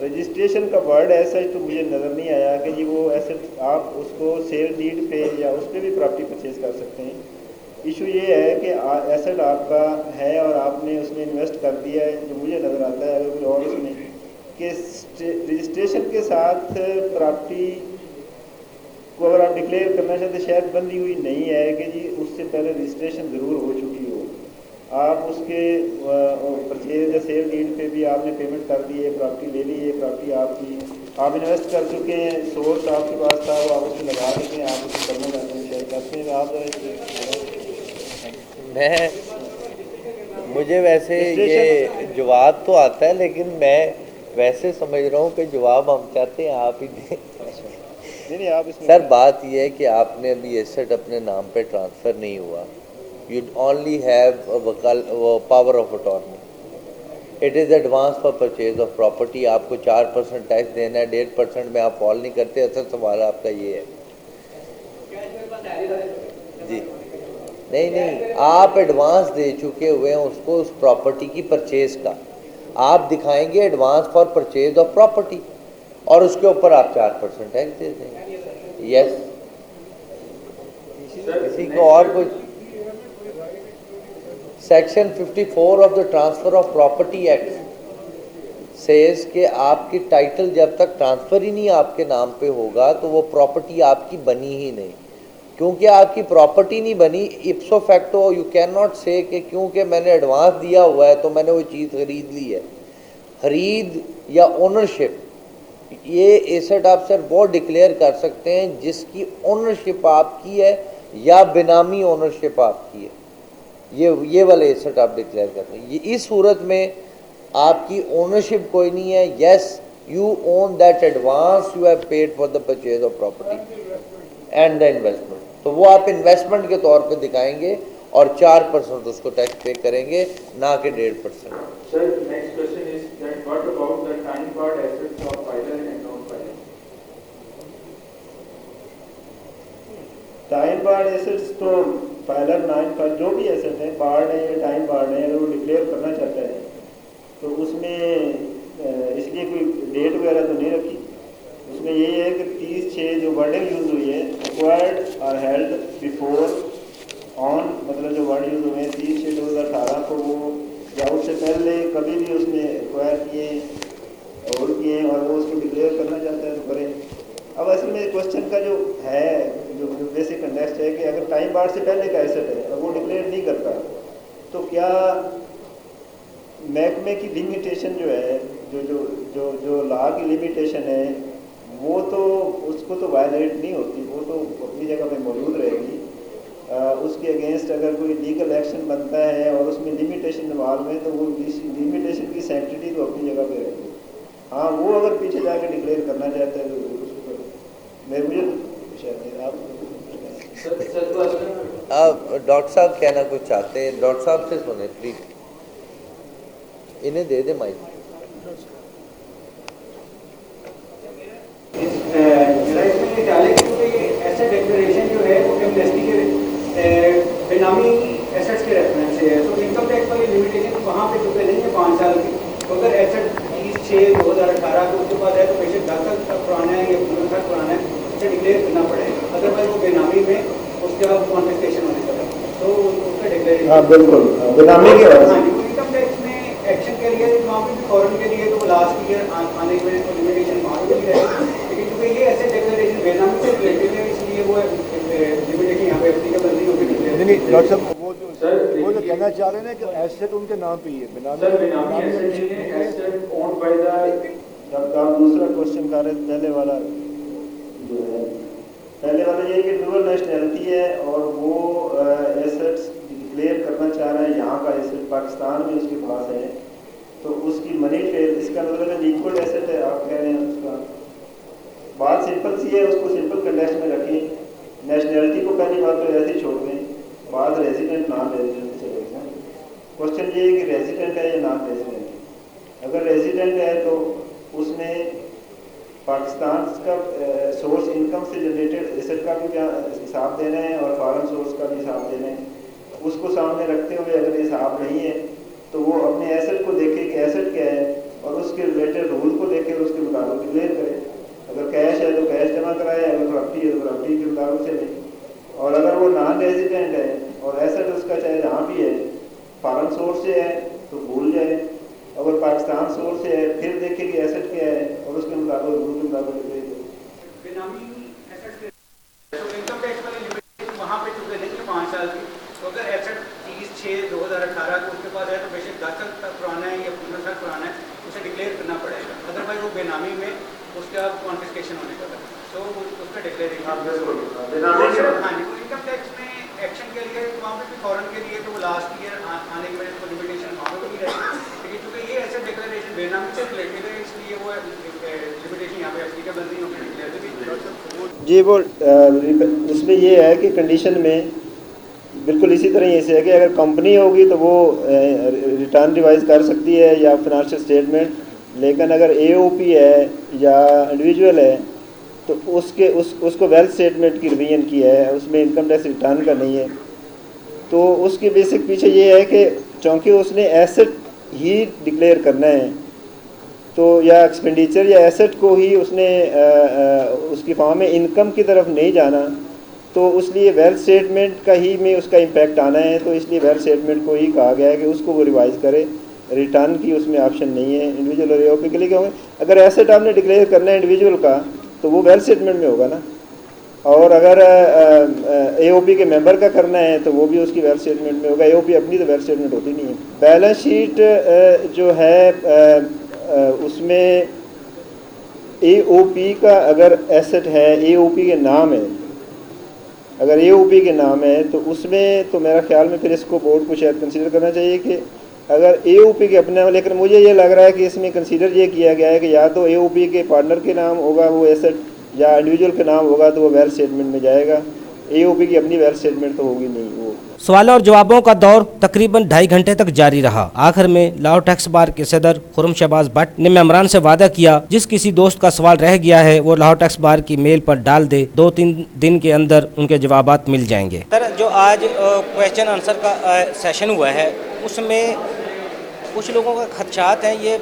रजिस्ट्रेशन का वर्ड ऐसा ही तो मुझे नज़र नहीं आया कि जी वो ऐसे आप उसको सेल डीड पे या उस पर भी प्रॉपर्टी परचेज कर सकते हैं। इशू ये है कि एसेट आपका है और आपने उसमें इन्वेस्ट कर दिया है, जो मुझे नज़र आता है अगर कोई और उसमें कि रजिस्ट्रेशन के साथ प्रॉपर्टी को अगर आप डिक्लेयर करना चाहते शायद बंदी हुई नहीं है कि जी उससे पहले रजिस्ट्रेशन ज़रूर हो चुकी हो। आप उसके परचेज या सेल डीड पे भी आपने पेमेंट कर दी है, प्रॉपर्टी ले ली है, प्रॉपर्टी आपकी, आप इन्वेस्ट कर चुके हैं, सोर्स आपके पास था वो आप उसमें लगा देते हैं, आप उसको करना चाहते हैं शायद करते हैं आप। मुझे वैसे ये जवाब तो आता है, लेकिन मैं वैसे समझ रहा हूँ कि जवाब हम चाहते हैं आप ही दें। नहीं आप सर बात यह है कि आपने अभी एसेट अपने नाम पे ट्रांसफ़र नहीं हुआ, you only have power of attorney, it is advance for purchase of property. आपको 4% टैक्स देना है, 1.5% में आप फॉल नहीं करते। असल सवाल आपका ये है जी। नहीं, आप एडवांस दे चुके हुए हैं उसको, उस प्रॉपर्टी की परचेज का आप दिखाएंगे advance for purchase of property और उसके ऊपर आप 4% टैक्स दे देंगे। यस, किसी को और कुछ? Section 54 of the transfer of property act says कि आपकी टाइटल जब तक ट्रांसफ़र ही नहीं आपके नाम पे होगा तो वो प्रॉपर्टी आपकी बनी ही नहीं। क्योंकि आपकी प्रॉपर्टी नहीं बनी, इप्सो फैक्टो यू कैन नॉट से कि क्योंकि मैंने एडवांस दिया हुआ है तो मैंने वो चीज़ खरीद ली है। खरीद या ओनरशिप, ये एसेट आप सर वो डिक्लेयर कर सकते हैं जिसकी ओनरशिप आपकी है या बेनामी ओनरशिप आपकी है, ये वाले एसेट आप डिक्लेयर करते हैं। ये इस सूरत में आपकी ओनरशिप कोई नहीं है। Yes, you own that advance you have paid for the purchase of property and the investment, तो वो आप इन्वेस्टमेंट के तौर पे दिखाएंगे और 4% उसको टैक्स पे करेंगे, ना कि 1.5%। Sir next question is that what about the time barred assets of filer and non filer? Time barred assets तो फाइलर 9 जो भी एसेट है, बार्ड है या टाइम बार्ड है, अगर वो डिक्लेयर करना चाहता है तो उसमें इसलिए कोई डेट वगैरह तो नहीं रखी। उसमें यही है कि 30/6 जो वर्डिंग यूज़ हुई है, एक्वायर्ड और हेल्ड बिफोर ऑन, मतलब जो वर्ड यूज़ हुए हैं 30/6/2018 को वो या उससे पहले कभी भी उसने एक्वायर किए होल्ड किए और वो उसको डिक्लेयर करना चाहता है तो करें। अब असल में क्वेश्चन का जो है जो बेसिक कंटेक्स्ट है कि अगर टाइम बार्ड से पहले का एसेट है और वो डिक्लेयर नहीं करता तो क्या महकमे की लिमिटेशन जो है, जो लॉ की लिमिटेशन है वो तो उसको तो वायलेट नहीं होती, वो तो अपनी जगह पे मौजूद रहेगी। उसके अगेंस्ट अगर कोई लीगल एक्शन बनता है और उसमें लिमिटेशन इन्वॉल्व है तो वो लिमिटेशन की सैंक्टिटी तो अपनी जगह पे रहेगी। हाँ, वो अगर पीछे जाकर डिक्लेयर करना चाहते हैं तो उसको करें। मुझे आप डॉक्टर साहब कहना कुछ चाहते हैं? डॉक्टर साहब से सुने प्लीज, इन्हें दे दे माइक। एसेट डिक्लेरेशन जो है वो एमनेस्टी के बेनामी एसेट्स के रेफरेंस से है, तो इनकम टैक्स वाली लिमिटेशन वहाँ पे चुके नहीं है 5 साल की। तो अगर एसेट 30/6/2018 को उसके बाद है तो बेशक 10 साल पुराना है या 15 साल पुराना है, उसे डिक्लेयर करना पड़ेगा। अदरवाइज वो बेनामी में उसके बाद कॉन्फिस्केशन होने का तो उसका डिक्लेरेशन। हाँ बिल्कुल, बेनामी के इनकम टैक्स में एक्शन के लिए वहाँ पे भी फॉरन के लिए तो लास्ट ईयर आने में तो लिमिटेशन वहाँ पे भी रहेगी, लेकिन चूँकि ये ऐसे डिक्लेरेशन बेनामी से रिलेटेड है इसलिए वो लिमिटेशन यहाँ पे एप्लीकेबल नहीं होगी। नहीं डॉक्टर साहब वो जो कहना चाह रहे हैं कि एसेट उनके नाम पे ही है, सर बेनामी एसेट नहीं है, एसेट ओन्ड बाय द। आप दूसरा क्वेश्चन कर रहे थे, पहले वाला जो है, पहले वाला ये कि डुअल नेशनैलिटी है और वो एसेट्स डिक्लेयर करना चाह रहा है, यहाँ का एसेट पाकिस्तान में उसके पास है, तो उसकी मनी ट्रेल, इसका मतलब इक्वल एसेट है आप कह रहे हैं। उसका बात सिंपल सी है, उसको सिंपल कंटेक्स्ट में रखें। नेशनैलिटी को पहली बात तो ऐसे ही छोड़ दें, बाद रेजिडेंट नॉन रेजिडेंट से देखें। क्वेश्चन ये है कि रेजिडेंट है या नॉन रेजिडेंट है। अगर रेजिडेंट है तो उसमें पाकिस्तान का सोर्स इनकम से जनरेटेड एसेट का भी क्या हिसाब देना है और फॉरेन सोर्स का भी हिसाब देना है। उसको सामने रखते हुए अगर हिसाब नहीं है तो वो अपने एसेट को देखे कि एसेट क्या है और उसके रिलेटेड रूल को देखे उसके मुताबिक डिक्लेयर करे। अगर कैश है तो कैश जमा कराए, अगर प्रॉपर्टी है तो प्रॉपर्टी के मुताबिक से लें। और अगर वो नॉन रेजिडेंट है और एसेट उसका चाहे जहाँ भी है फॉरेन सोर्स से है तो भूल जाए, अगर पाकिस्तान सोर्स से है फिर देखे कि एसेट क्या है और उसके मुताबिक रूल के मुताबिक डिक्लेयर करे। बेनामी एसेट के तो इनकम टैक्स वाली लिमिटेशन वहाँ पे चुके नहीं है 5 साल की, तो अगर एसेट 30/6/2018 को उसके पास है तो बेशक 10 साल तक पुराना है या 15 साल पुराना है, उसे डिक्लेयर करना पड़ेगा। अदरवाइज वो बेनामी में उसका कॉन्फिस्केशन होने का तो उसका डिक्लेरेशन। हाँ जी, वो इनकम टैक्स में एक्शन के लिए वहाँ पे भी फॉरन के लिए तो वो लास्ट ईयर आने के तो लिमिटेशन वहाँ पे भी रहेगी, लेकिन चूँकि ये ऐसे डिक्लेरेशन बेनामी से रिलेटेड है इसलिए वो लिमिटेशन यहाँ पे एप्लीकेबल नहीं होगी डिक्लेयर जी। वो उसमें ये है कि कंडीशन में बिल्कुल इसी तरह ये से है कि अगर कंपनी होगी तो वो रिटर्न रिवाइज कर सकती है या फिनंशियल स्टेटमेंट, लेकिन अगर एओपी है या इंडिविजुअल है तो उसको वेल्थ स्टेटमेंट की रिवीजन की है, उसमें इनकम टैक्स रिटर्न का नहीं है। तो उसके बेसिक पीछे ये है कि चूँकि उसने एसेट ही डिक्लेयर करना है तो या एक्सपेंडिचर या एसेट को ही उसने उसकी फॉर्म में इनकम की तरफ नहीं जाना, तो इसलिए वेल्थ स्टेटमेंट का ही में उसका इम्पैक्ट आना है। तो इसलिए वेल्थ स्टेटमेंट को ही कहा गया है कि उसको वो रिवाइज करे, रिटर्न की उसमें ऑप्शन नहीं है। इंडिविजुअल और एओपी के लिए क्या होगा, अगर एसेट आपने डिक्लेयर करना है इंडिविजुअल का तो वो वेल्थ स्टेटमेंट में होगा ना, और अगर एओपी के मेंबर का करना है तो वो भी उसकी वेल्थ स्टेटमेंट में होगा। एओपी अपनी तो वेल्थ स्टेटमेंट होती नहीं है। बैलेंस शीट जो है उसमें एओपी का अगर एसेट है, एओपी के नाम है, अगर एओपी के नाम है तो उसमें तो मेरा ख्याल में फिर इसको बोर्ड को शायद कंसीडर करना चाहिए कि अगर एओपी के अपने, लेकिन मुझे ये लग रहा है कि इसमें कंसीडर ये किया गया है कि या तो एओपी के पार्टनर के नाम होगा वो एसेट या इंडिविजुअल के नाम होगा तो वो वेल्थ स्टेटमेंट में जाएगा। एओपी की अपनी वेल्थ स्टेटमेंट तो होगी नहीं। वो सवालों और जवाबों का दौर तकरीबन 2.5 घंटे तक जारी रहा। आखिर में लाहौर टैक्स बार के सदर खुर्रम शहबाज भट्ट ने मेंबरान से वादा किया जिस किसी दोस्त का सवाल रह गया है वो लाहौर टैक्स बार की मेल पर डाल दे, 2-3 दिन के अंदर उनके जवाबात मिल जाएंगे। सर, जो आज क्वेश्चन आंसर का सेशन हुआ है उसमें कुछ लोगों का खदशात हैं, ये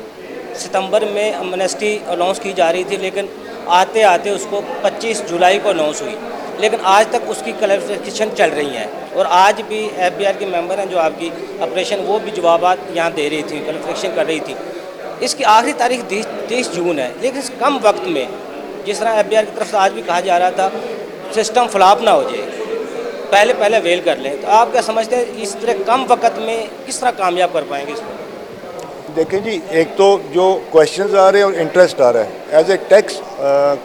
सितंबर में एमनेस्टी अनाउंस की जा रही थी लेकिन आते आते उसको 25 जुलाई को अनाउंस हुई, लेकिन आज तक उसकी क्लैरिफिकेशन चल रही है। और आज भी एफबीआर के मेंबर हैं जो आपकी ऑपरेशन, वो भी जवाबात यहाँ दे रही थी, क्लैरिफिकेशन कर रही थी। इसकी आखिरी तारीख 30 जून है, लेकिन इस कम वक्त में जिस तरह एफबीआर की तरफ से आज भी कहा जा रहा था सिस्टम फ्लॉप ना हो जाए, पहले वेल कर लें, तो आप क्या समझते हैं इस तरह कम वक्त में किस तरह कामयाब कर पाएंगे इसको? देखें जी, एक तो जो क्वेश्चंस आ रहे हैं और इंटरेस्ट आ रहा है, as a tax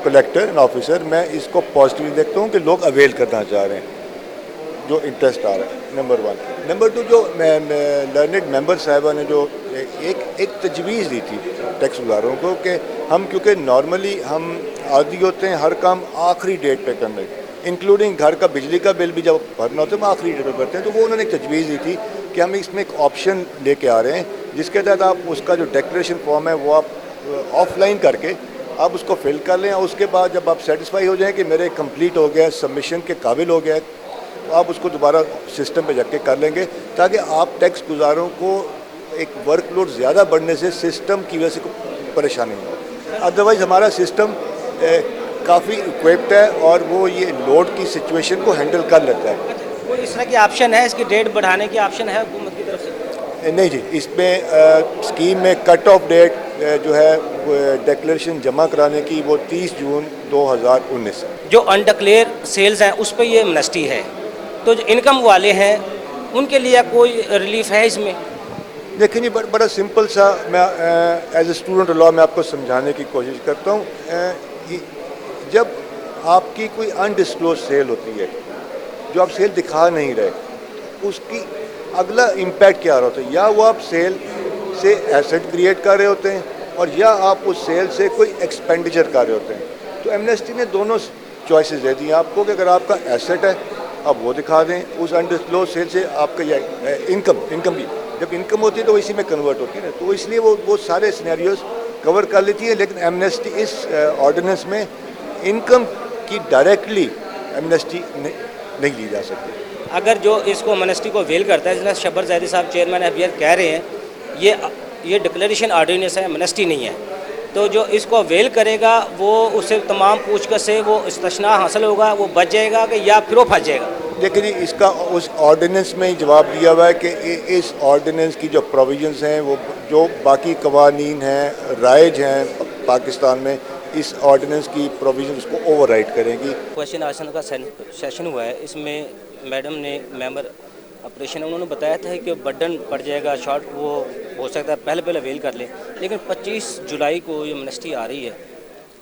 collector and officer मैं इसको पॉजिटिवली देखता हूँ कि लोग अवेल करना चाह रहे हैं, जो इंटरेस्ट आ रहा है, नंबर 1। नंबर 2, जो लर्नेड मेंबर साहिबा ने जो एक तजवीज़ दी थी टैक्स गुजारों को कि हम, क्योंकि नॉर्मली हम आदी होते हैं हर काम आखिरी डेट पे करने, इंक्लूडिंग घर का बिजली का बिल भी जब भरना होता है हम आखिरी डेट पर भरते हैं, तो वो उन्होंने एक तजवीज़ दी थी कि हम इसमें एक ऑप्शन लेके आ रहे हैं जिसके तहत आप उसका जो डिक्लेरेशन फॉर्म है वो आप ऑफलाइन करके आप उसको फिल कर लें, और उसके बाद जब आप सेटिस्फाई हो जाएं कि मेरे कंप्लीट हो गया, सबमिशन के काबिल हो गया, तो आप उसको दोबारा सिस्टम पे जाके कर लेंगे, ताकि आप टैक्स गुजारों को एक वर्कलोड ज़्यादा बढ़ने से सिस्टम की वजह से कोई परेशानी नहीं हो। अदरवाइज़ हमारा सिस्टम काफ़ी इक्विप्ड है और वो ये लोड की सिचुएशन को हैंडल कर लेता है। कोई इस तरह की ऑप्शन है, इसकी डेट बढ़ाने की ऑप्शन है हुकूमत की तरफ से? नहीं जी, इसमें स्कीम में कट ऑफ डेट जो है डिक्लेरेशन जमा कराने की वो 30 जून 2019 है। जो अनडिक्लेयर सेल्स हैं उस पर ये एमनेस्टी है, तो जो इनकम वाले हैं उनके लिए कोई रिलीफ है इसमें? देखिए जी, बड़ा सिंपल सा मैं एज ए स्टूडेंट लॉ में आपको समझाने की कोशिश करता हूँ। जब आपकी कोई अनडिस्क्लोज सेल होती है, जो आप सेल दिखा नहीं रहे, उसकी अगला इम्पैक्ट क्या होता है? या वो आप सेल से एसेट क्रिएट कर रहे होते हैं और या आप उस सेल से कोई एक्सपेंडिचर कर रहे होते हैं। तो एमनेस्टी ने दोनों चॉइसेस दे दी आपको कि अगर आपका एसेट है आप वो दिखा दें, उस अनडिस्क्लोज सेल से आपका यह इनकम भी, जब इनकम होती है तो इसी में कन्वर्ट होती है ना, तो इसलिए वो सारे सिनेरियोज कवर कर लेती है। लेकिन एमनेस्टी इस ऑर्डिनेंस में इनकम की डायरेक्टली एमनेस्टी नहीं ली जा सकती। अगर जो इसको एमनेस्टी को वेल करता है, जैसे शब्बर ज़ैदी साहब चेयरमैन एफबीआर कह रहे हैं, ये डिक्लेरेशन ऑर्डिनेंस है, एमनेस्टी नहीं है, तो जो इसको वेल करेगा वो उससे तमाम पूछताछ से वो इस्तिस्ना हासिल होगा, वो बच जाएगा कि या फिर वो फंस जाएगा? देखिए जी, इसका उस ऑर्डिनेंस में ही जवाब दिया हुआ है कि इस ऑर्डिनेंस की जो प्रोविजंस हैं वो जो बाकी कवानीन हैं राइज हैं पाकिस्तान में, इस ऑर्डिनेंस की प्रोविजंस को ओवरराइड करेंगी। क्वेश्चन आंसर का सेशन हुआ है, इसमें मैडम ने मेंबर ऑपरेशन उन्होंने बताया था कि बर्डन पड़ जाएगा, शॉर्ट वो हो सकता है पहले वेल कर ले, लेकिन 25 जुलाई को ये एमनेस्टी आ रही है,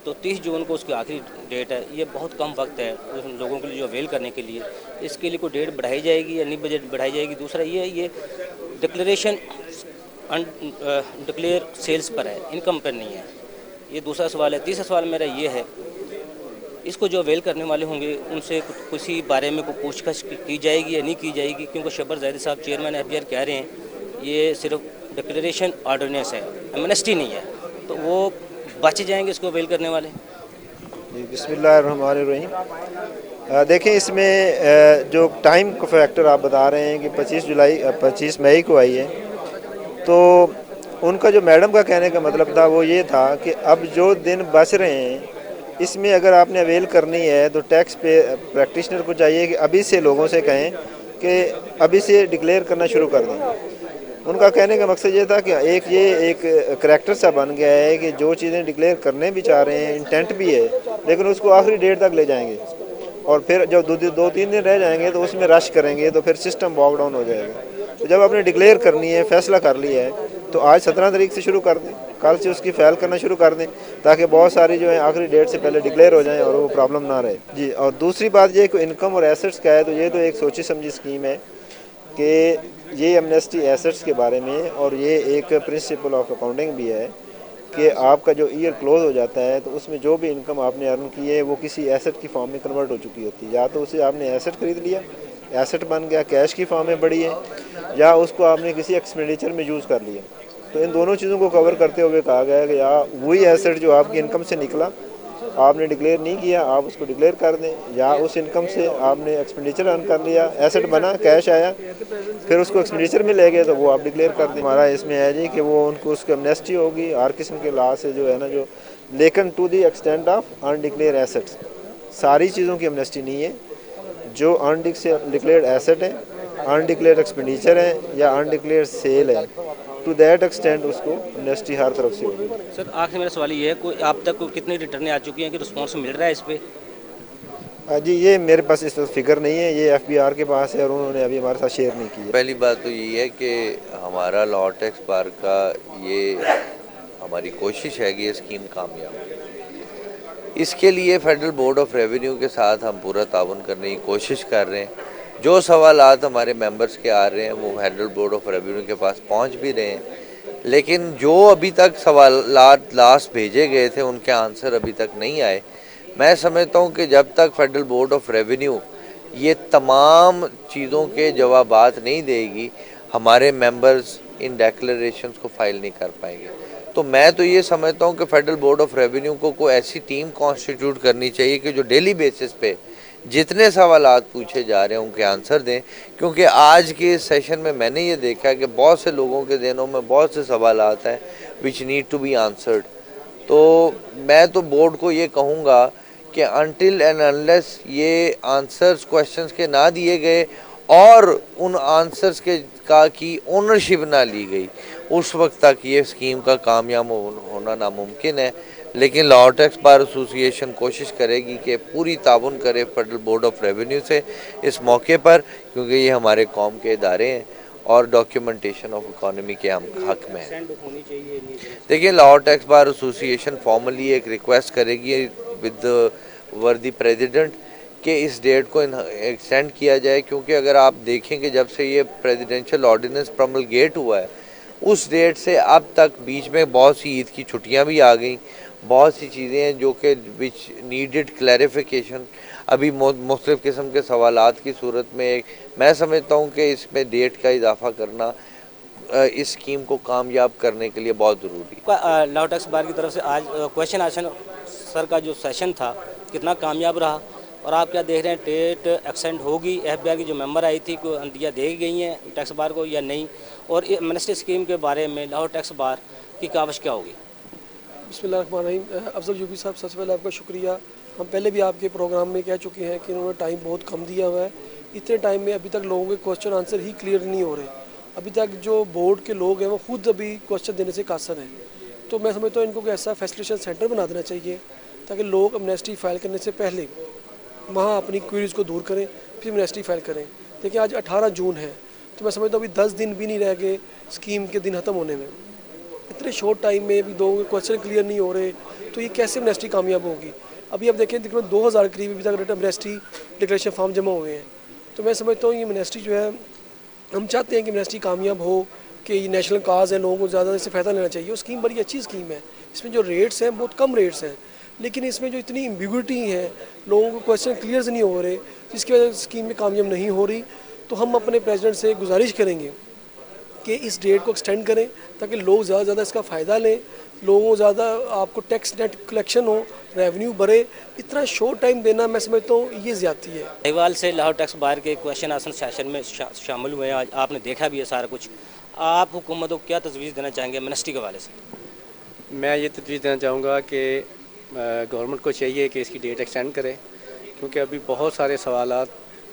तो 30 जून को उसकी आखिरी डेट है। ये बहुत कम वक्त है उन लोगों के लिए जो वेल करने के लिए। इसके लिए कोई डेट बढ़ाई जाएगी या नहीं बजट बढ़ाई जाएगी? दूसरा ये डिक्लेरेशन डिक्लेयर सेल्स पर है, इनकम पर नहीं है, ये दूसरा सवाल है। तीसरा सवाल मेरा ये है, इसको जो वेल करने वाले होंगे उनसे किसी बारे में कोई पूछताछ की जाएगी या नहीं की जाएगी? क्योंकि शब्बर ज़ैदी साहब चेयरमैन एफबीआर कह रहे हैं ये सिर्फ डिक्लेरेशन ऑर्डिनेंस है, एमनेस्टी नहीं है, तो वो बच जाएंगे इसको वेल करने वाले? बिस्मिल्लाहिर्रहमानिर्रहीम। देखें, इसमें जो टाइम का फैक्टर आप बता रहे हैं कि 25 मई को आई है, तो उनका जो मैडम का कहने का मतलब था वो ये था कि अब जो दिन बच रहे हैं इसमें अगर आपने अवेल करनी है तो टैक्स पे प्रैक्टिशनर को चाहिए कि अभी से लोगों से कहें कि अभी से डिक्लेयर करना शुरू कर दें। उनका कहने का मकसद ये था कि एक करैक्टर सा बन गया है कि जो चीज़ें डिक्लेयर करने भी चाह रहे हैं, इंटेंट भी है, लेकिन उसको आखिरी डेट तक ले जाएंगे और फिर जब 2-3 दिन रह जाएंगे तो उसमें रश करेंगे तो फिर सिस्टम बॉग डाउन हो जाएगा। तो जब आपने डिक्लेयर करनी है, फैसला कर लिया है, तो आज 17 तारीख से शुरू कर दें, कल से उसकी फ़ाइल करना शुरू कर दें, ताकि बहुत सारी जो है आखिरी डेट से पहले डिक्लेयर हो जाएं और वो प्रॉब्लम ना रहे जी। और दूसरी बात ये कि इनकम और एसेट्स का है, तो ये तो एक सोची समझी स्कीम है कि ये एमनेस्टी एसेट्स के बारे में, और ये एक प्रिंसिपल ऑफ अकाउंटिंग भी है कि आपका जो ईयर क्लोज हो जाता है तो उसमें जो भी इनकम आपने अर्न की है वो किसी एसेट की फॉर्म में कन्वर्ट हो चुकी होती है। या तो उसे आपने एसेट खरीद लिया, एसेट बन गया, कैश की फॉर्म में बढ़ी है, या उसको आपने किसी एक्सपेंडिचर में यूज़ कर लिया। तो इन दोनों चीज़ों को कवर करते हुए कहा गया है कि या वही एसेट जो आपकी इनकम से निकला आपने डिक्लेयर नहीं किया, आप उसको डिक्लेयर कर दें, या उस इनकम से आपने एक्सपेंडिचर अर्न कर लिया, एसेट बना, कैश आया, फिर उसको एक्सपेंडिचर में ले गए तो वो आप डिक्लेयर कर दें। हमारा इसमें है जी कि वो उनको उसकी एमनेस्टी होगी हर किस्म के लॉ से जो है ना, जो लेकिन to the extent of undeclare assets, सारी चीज़ों की एमनेस्टी नहीं है। जो अनडिक्लेयर्ड एसेट है, अनडिक्लेयर्ड एक्सपेंडिचर है या अनडिक्लेयर्ड सेल है, टू दैट एक्सटेंट उसको एमनेस्टी हर तरफ से होगी। सर आखिर मेरा सवाल ये है, कोई आप तक कितनी रिटर्न आ चुकी हैं कि रिस्पॉन्स मिल रहा है इस पर? जी ये मेरे पास इस वक्त फिगर नहीं है, ये एफबीआर के पास है और उन्होंने अभी हमारे साथ शेयर नहीं की है। पहली बात तो यही है कि हमारा लॉ टैक्स बार का ये हमारी कोशिश है कि ये स्कीम कामयाब हो। इसके लिए फेडरल बोर्ड ऑफ रेवेन्यू के साथ हम पूरा ताउन करने की कोशिश कर रहे हैं। जो सवालात हमारे मेंबर्स के आ रहे हैं वो फेडरल बोर्ड ऑफ रेवेन्यू के पास पहुंच भी रहे हैं, लेकिन जो अभी तक सवालात लास्ट भेजे गए थे उनके आंसर अभी तक नहीं आए। मैं समझता हूं कि जब तक फेडरल बोर्ड ऑफ रेवेन्यू ये तमाम चीज़ों के जवाबात नहीं देगी, हमारे मेंबर्स इन डिक्लेरेशंस को फाइल नहीं कर पाएंगे। तो मैं तो ये समझता हूं कि फेडरल बोर्ड ऑफ रेवेन्यू को कोई ऐसी टीम कॉन्स्टिट्यूट करनी चाहिए कि जो डेली बेसिस पे जितने सवालात पूछे जा रहे हैं उनके आंसर दें, क्योंकि आज के सेशन में मैंने ये देखा कि बहुत से लोगों के दिनों में बहुत से सवालात हैं which need to be answered. तो मैं तो बोर्ड को ये कहूँगा कि अनटिल एंड अनलेस ये आंसर्स क्वेश्चंस के ना दिए गए और उन आंसर्स के की ओनरशिप ना ली गई, उस वक्त तक ये स्कीम का कामयाब होना नामुमकिन है। लेकिन लॉ टैक्स बार एसोसिएशन कोशिश करेगी कि पूरी ताउन करे फेडरल बोर्ड ऑफ रेवेन्यू से इस मौके पर, क्योंकि ये हमारे कौम के इदारे हैं और डॉक्यूमेंटेशन ऑफ इकोनॉमी के हम हक में हैं। देखिए, law tax bar association formally एक रिक्वेस्ट करेगी विद वर्दी प्रेसिडेंट कि इस डेट को एक्सटेंड किया जाए, क्योंकि अगर आप देखें कि जब से ये प्रेसिडेंशियल ऑर्डिनेंस प्रमलगेट हुआ है उस डेट से अब तक बीच में बहुत सी ईद की छुट्टियां भी आ गई, बहुत सी चीज़ें हैं जो कि विच नीडेड क्लैरिफिकेशन। अभी मुख्तलिफ़ किस्म के सवालात की सूरत में मैं समझता हूँ कि इसमें डेट का इजाफा करना इस स्कीम को कामयाब करने के लिए बहुत ज़रूरी है। लॉ टैक्स बार की तरफ से आज क्वेश्चन आंसर सर का जो सेशन था कितना कामयाब रहा, और आप क्या देख रहे हैं, डेट एक्सटेंड होगी? FBI की जो मेंबर आई थी को अंदिया दे गई हैं टैक्स बार को या नहीं? और एमनेस्टी स्कीम के बारे में लाहौर टैक्स बार की काविश क्या होगी? बिस्मिल्लाहिर्रहमानिर्रहीम। अफजल यूबी साहब, सबसे पहले आपका शुक्रिया। हम पहले भी आपके प्रोग्राम में कह चुके हैं कि उन्होंने टाइम बहुत कम दिया हुआ है। इतने टाइम में अभी तक लोगों के क्वेश्चन आंसर ही क्लियर नहीं हो रहे। अभी तक जो बोर्ड के लोग हैं वो खुद अभी क्वेश्चन देने से कासर हैं। तो मैं समझता हूँ इनको कोई ऐसा फैसिलिटेशन सेंटर बना देना चाहिए ताकि लोग एमनेस्टी फाइल करने से पहले वहाँ अपनी क्वेरीज को दूर करें, फिर एमनेस्टी फाइल करें। देखिए, आज 18 जून है, तो मैं समझता हूँ अभी 10 दिन भी नहीं रह गए स्कीम के दिन ख़त्म होने में। इतने शॉर्ट टाइम में भी दो क्वेश्चन क्लियर नहीं हो रहे, तो ये कैसे एमनेस्टी कामयाब होगी? अभी आप देखें तकरीबन 2000 करीब अभी तक एमनेस्टी डिक्लेरेशन फॉर्म जमा हुए हैं। तो मैं समझता हूँ ये एमनेस्टी जो है, हम चाहते हैं कि एमनेस्टी कामयाब हो, कि ये नेशनल काज है, लोगों को ज़्यादा इससे फ़ायदा लेना चाहिए। वो स्कीम बड़ी अच्छी स्कीम है, इसमें जो रेट्स हैं बहुत कम रेट्स हैं, लेकिन इसमें जो इतनी एम्बिग्यूटी है, लोगों को क्वेश्चन क्लियर नहीं हो रहे, जिसकी वजह से स्कीम में कामयाब नहीं हो रही। तो हम अपने प्रेसिडेंट से गुजारिश करेंगे कि इस डेट को एक्सटेंड करें ताकि लोग ज़्यादा से ज़्यादा इसका फ़ायदा लें, लोगों को ज़्यादा आपको टैक्स नेट कलेक्शन हो, रेवेन्यू बढ़े। इतना शॉर्ट टाइम देना मैं समझता हूँ ये ज़्यादती है। साहिवाल से लाहौर टैक्स बार के क्वेश्चन आंसर सेशन में शामिल हुए हैं, आज आपने देखा भी है सारा कुछ। आप हुकूमत को क्या तजवीज़ देना चाहेंगे एमनेस्टी के हवाले से? मैं ये तजवीज़ देना चाहूँगा कि गवर्नमेंट को चाहिए कि इसकी डेट एक्सटेंड करे, क्योंकि अभी बहुत सारे सवालात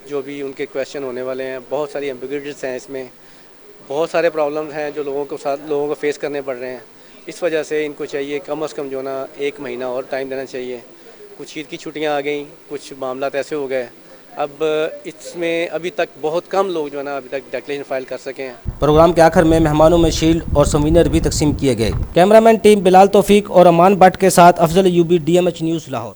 जो भी उनके क्वेश्चन होने वाले हैं, बहुत सारी एम्बिग्यूटीज़ हैं, इसमें बहुत सारे प्रॉब्लम्स हैं जो लोगों को फेस करने पड़ रहे हैं। इस वजह से इनको चाहिए कम से कम जो ना 1 महीना और टाइम देना चाहिए। कुछ ईद की छुट्टियां आ गई, कुछ मामला ऐसे हो गए, अब इसमें अभी तक बहुत कम लोग जो है ना अभी तक डिक्लेरेशन फाइल कर सके हैं। प्रोग्राम के आखिर में मेहमानों में शील्ड और सवीनर भी तकसीम किए गए। कैमरामैन टीम बिलाल तौफीक और अमान भट्ट के साथ अफजल यूबी, DMH न्यूज़ लाहौर।